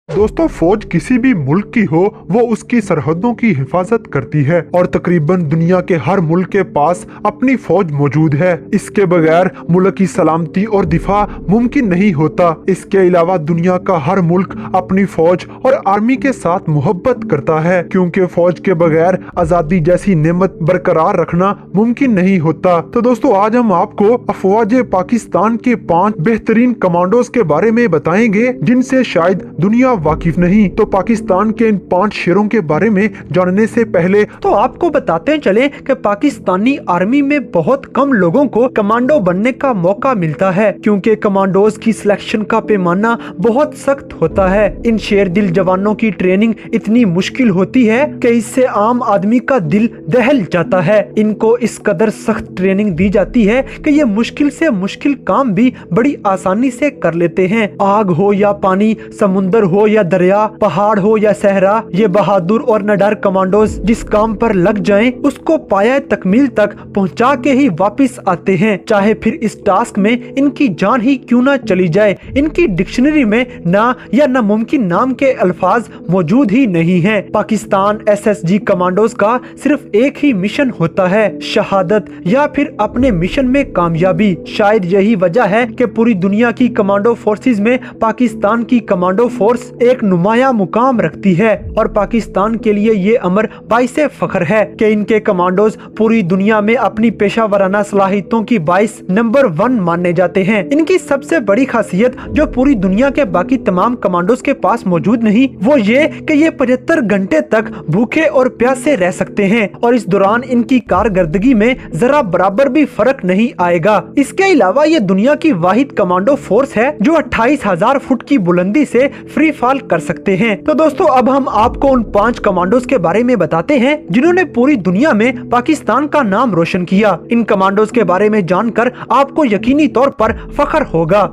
दोस्तों, फौज किसी भी मुल्क की हो, वो उसकी सरहदों की हिफाजत करती है और तकरीबन दुनिया के हर मुल्क के पास अपनी फौज मौजूद है। इसके बगैर मुल्क की सलामती और दिफा मुमकिन नहीं होता। इसके अलावा दुनिया का हर मुल्क अपनी फौज और आर्मी के साथ मोहब्बत करता है, क्योंकि फौज के बगैर आजादी जैसी नेमत बरकरार रखना मुमकिन नहीं होता। तो दोस्तों, आज हम आपको अफवाज पाकिस्तान के 5 बेहतरीन कमांडोज के बारे में बताएंगे जिनसे शायद दुनिया वाकिफ नहीं। तो पाकिस्तान के इन 5 शेरों के बारे में जानने से पहले तो आपको बताते चले कि पाकिस्तानी आर्मी में बहुत कम लोगों को कमांडो बनने का मौका मिलता है, क्योंकि कमांडोज की सिलेक्शन का पैमाना बहुत सख्त होता है। इन शेर दिल जवानों की ट्रेनिंग इतनी मुश्किल होती है कि इससे आम आदमी का दिल दहल जाता है। इनको इस कदर सख्त ट्रेनिंग दी जाती है कि ये मुश्किल से मुश्किल काम भी बड़ी आसानी से कर लेते हैं। आग हो या पानी, समुंदर हो या दरिया, पहाड़ हो या सहरा, ये बहादुर और निडर कमांडोज जिस काम पर लग जाएं, उसको पाया तकमील तक पहुंचा के ही वापस आते हैं, चाहे फिर इस टास्क में इनकी जान ही क्यों ना चली जाए। इनकी डिक्शनरी में ना या नामुमकिन नाम के अल्फाज मौजूद ही नहीं है। पाकिस्तान SSG कमांडोज का सिर्फ एक ही मिशन होता है, शहादत या फिर अपने मिशन में कामयाबी। शायद यही वजह है कि पूरी दुनिया की कमांडो फोर्सेज में पाकिस्तान की कमांडो फोर्स एक नुमाया मुकाम रखती है और पाकिस्तान के लिए ये अमर बाइस फख्र है कि इनके कमांडोज पूरी दुनिया में अपनी पेशा वराना सलाहियतों की बाइस नंबर 1 माने जाते हैं। इनकी सबसे बड़ी खासियत जो पूरी दुनिया के बाकी तमाम कमांडोज के पास मौजूद नहीं, वो ये कि ये 75 घंटे तक भूखे और प्यासे रह सकते हैं और इस दौरान इनकी कारकर्दगी में जरा बराबर भी फर्क नहीं आएगा। इसके अलावा ये दुनिया की वाहिद कमांडो फोर्स है जो 28,000 फुट की बुलंदी से फ्री फॉल कर सकते हैं। तो दोस्तों, अब हम आपको उन 5 कमांडोज के बारे में बताते हैं जिन्होंने पूरी दुनिया में पाकिस्तान का नाम रोशन किया। इन कमांडोज के बारे में जानकर आपको यकीनी तौर पर फख्र होगा।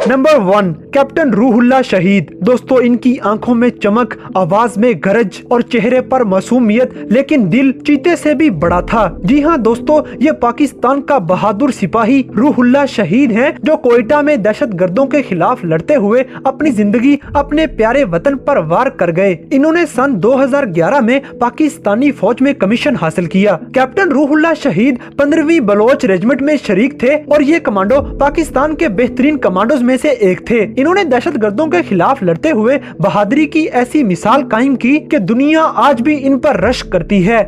नंबर 1, कैप्टन रूहुल्लाह शहीद। दोस्तों, इनकी आंखों में चमक, आवाज में गरज और चेहरे पर मासूमियत, लेकिन दिल चीते से भी बड़ा था। जी हाँ दोस्तों, ये पाकिस्तान का बहादुर सिपाही रूहुल्लाह शहीद हैं, जो कोयटा में दहशतगर्दों के खिलाफ लड़ते हुए अपनी जिंदगी अपने प्यारे वतन पर वार कर गए। इन्होंने सन 2011 में पाकिस्तानी फौज में कमीशन हासिल किया। कैप्टन रूहुल्लाह शहीद 15वीं बलोच रेजिमेंट में शरीक थे और ये कमांडो पाकिस्तान के बेहतरीन कमांडोज में से एक थे। इन्होंने दहशतगर्दों के खिलाफ लड़ते हुए बहादुरी की ऐसी मिसाल कायम की कि दुनिया आज भी इन पर रश करती है।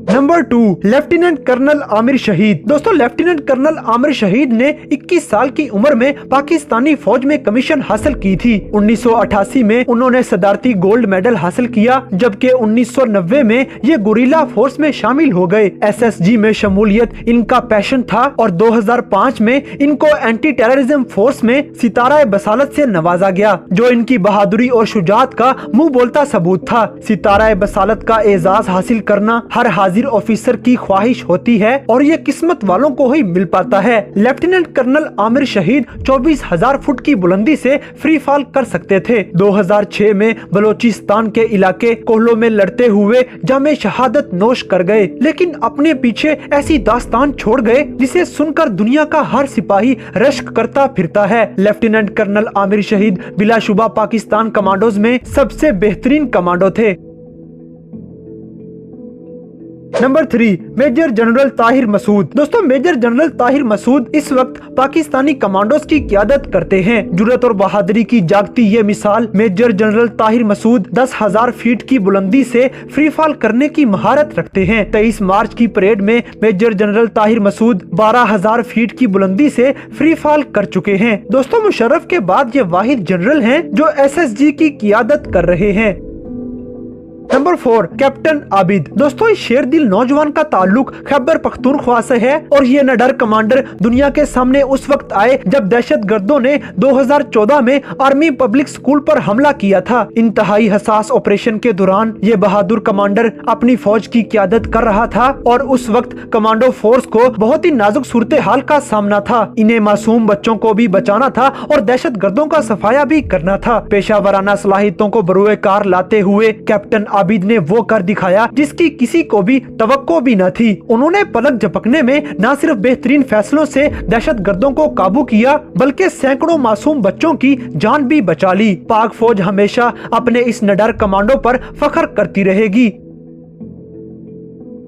नंबर 2, लेफ्टिनेंट कर्नल आमिर शहीद। दोस्तों, लेफ्टिनेंट कर्नल आमिर शहीद ने 21 साल की उम्र में पाकिस्तानी फौज में कमीशन हासिल की थी। 1988 में उन्होंने सदारती गोल्ड मेडल हासिल किया, जबकि 1990 में ये गुरिल्ला फोर्स में शामिल हो गए। SSG में शमूलियत इनका पैशन था और 2005 में इनको एंटी टेररिज्म फोर्स में सितारा बसालत से नवाजा गया, जो इनकी बहादुरी और शुजाअत का मुंह बोलता सबूत था। सितारा बसालत का एजाज हासिल करना हर हाजिर ऑफिसर की ख्वाहिश होती है और ये किस्मत वालों को ही मिल पाता है। लेफ्टिनेंट कर्नल आमिर शहीद 24,000 फुट की बुलंदी से फ्री फॉल कर सकते थे। 2006 में बलोचिस्तान के इलाके कोहलों में लड़ते हुए जामे शहादत नोश कर गए, लेकिन अपने पीछे ऐसी दास्तान छोड़ गए जिसे सुनकर दुनिया का हर सिपाही रश्क करता फिरता है। लेफ्टिनेंट कर्नल आमिर शहीद बिलाशुबा पाकिस्तान कमांडोज में सबसे बेहतरीन कमांडो थे। Number 3, major general Tahir Masood. दोस्तों, मेजर जनरल ताहिर मसूद इस वक्त पाकिस्तानी कमांडोज की क़यादत करते हैं। जुर्रत और बहादुरी की जागती ये मिसाल major general Tahir Masood 10,000 feet की बुलंदी से फ्री फॉल करने की महारत रखते हैं। 23 मार्च की परेड में major general Tahir Masood 12,000 feet की बुलंदी से फ्री फॉल कर चुके हैं। दोस्तों, मुशर्रफ के बाद ये वाहिद जनरल हैं जो SSG की क़यादत कर रहे हैं। Number 4, captain Abid. दोस्तों, इस शेर दिल नौजवान का ताल्लुक खैबर पख्तूनख्वा से है और ये निडर कमांडर दुनिया के सामने उस वक्त आए जब दहशतगर्दों ने 2014 में आर्मी पब्लिक स्कूल पर हमला किया था। इंतहाई हसास ऑपरेशन के दौरान ये बहादुर कमांडर अपनी फौज की क़यादत कर रहा था और उस वक्त कमांडो फोर्स को बहुत ही नाजुक सूरत हाल का सामना था। इन्हें मासूम बच्चों को भी बचाना था और दहशतगर्दों का सफाया भी करना था। पेशा वराना सलाहियतों को बरूए कार लाते हुए कैप्टन आबिद ने वो कर दिखाया जिसकी किसी को भी तवक्को भी न थी। उन्होंने पलक झपकने में न सिर्फ बेहतरीन फैसलों से दहशतगर्दों को काबू किया बल्कि सैकड़ों मासूम बच्चों की जान भी बचा ली। पाक फौज हमेशा अपने इस निडर कमांडो पर फख्र करती रहेगी।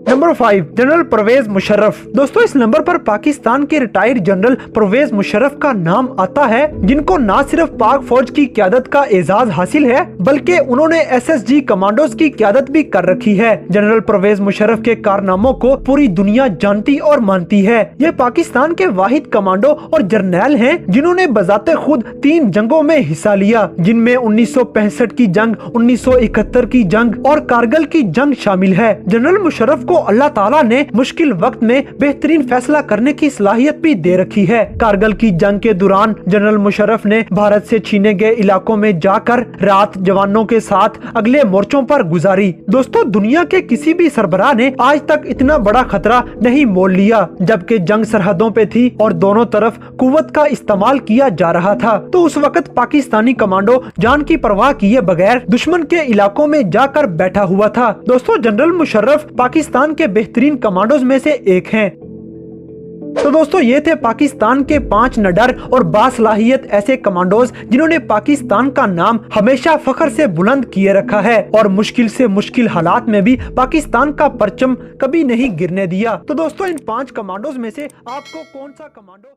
Number 5, general Pervez Musharraf. दोस्तों, इस नंबर पर पाकिस्तान के रिटायर्ड जनरल परवेज मुशर्रफ का नाम आता है, जिनको न सिर्फ पाक फौज की क़यादत का एजाज हासिल है बल्कि उन्होंने SSG कमांडोज की क़यादत भी कर रखी है। जनरल परवेज मुशर्रफ के कारनामों को पूरी दुनिया जानती और मानती है। ये पाकिस्तान के वाहिद कमांडो और जर्नैल हैं जिन्होंने बजाते खुद 3 जंगों में हिस्सा लिया, जिनमें 1965 की जंग, 1971 की जंग और कारगिल की जंग शामिल है। जनरल मुशर्रफ को अल्लाह ताला ने मुश्किल वक्त में बेहतरीन फैसला करने की सलाहियत भी दे रखी है। कारगिल की जंग के दौरान जनरल मुशर्रफ ने भारत से छीने गए इलाकों में जाकर रात जवानों के साथ अगले मोर्चों पर गुजारी। दोस्तों, दुनिया के किसी भी सरबराह ने आज तक इतना बड़ा खतरा नहीं मोल लिया। जबकि जंग सरहदों पे थी और दोनों तरफ कुव्वत का इस्तेमाल किया जा रहा था, तो उस वक्त पाकिस्तानी कमांडो जान की परवाह किए बगैर दुश्मन के इलाकों में जाकर बैठा हुआ था। दोस्तों, जनरल मुशर्रफ पाकिस्तान के बेहतरीन कमांडोज में से एक हैं। तो दोस्तों, ये थे पाकिस्तान के 5 निडर और बासलाहियत ऐसे कमांडोज जिन्होंने पाकिस्तान का नाम हमेशा फख्र से बुलंद किए रखा है और मुश्किल से मुश्किल हालात में भी पाकिस्तान का परचम कभी नहीं गिरने दिया। तो दोस्तों, इन 5 कमांडोज में से आपको कौन सा कमांडो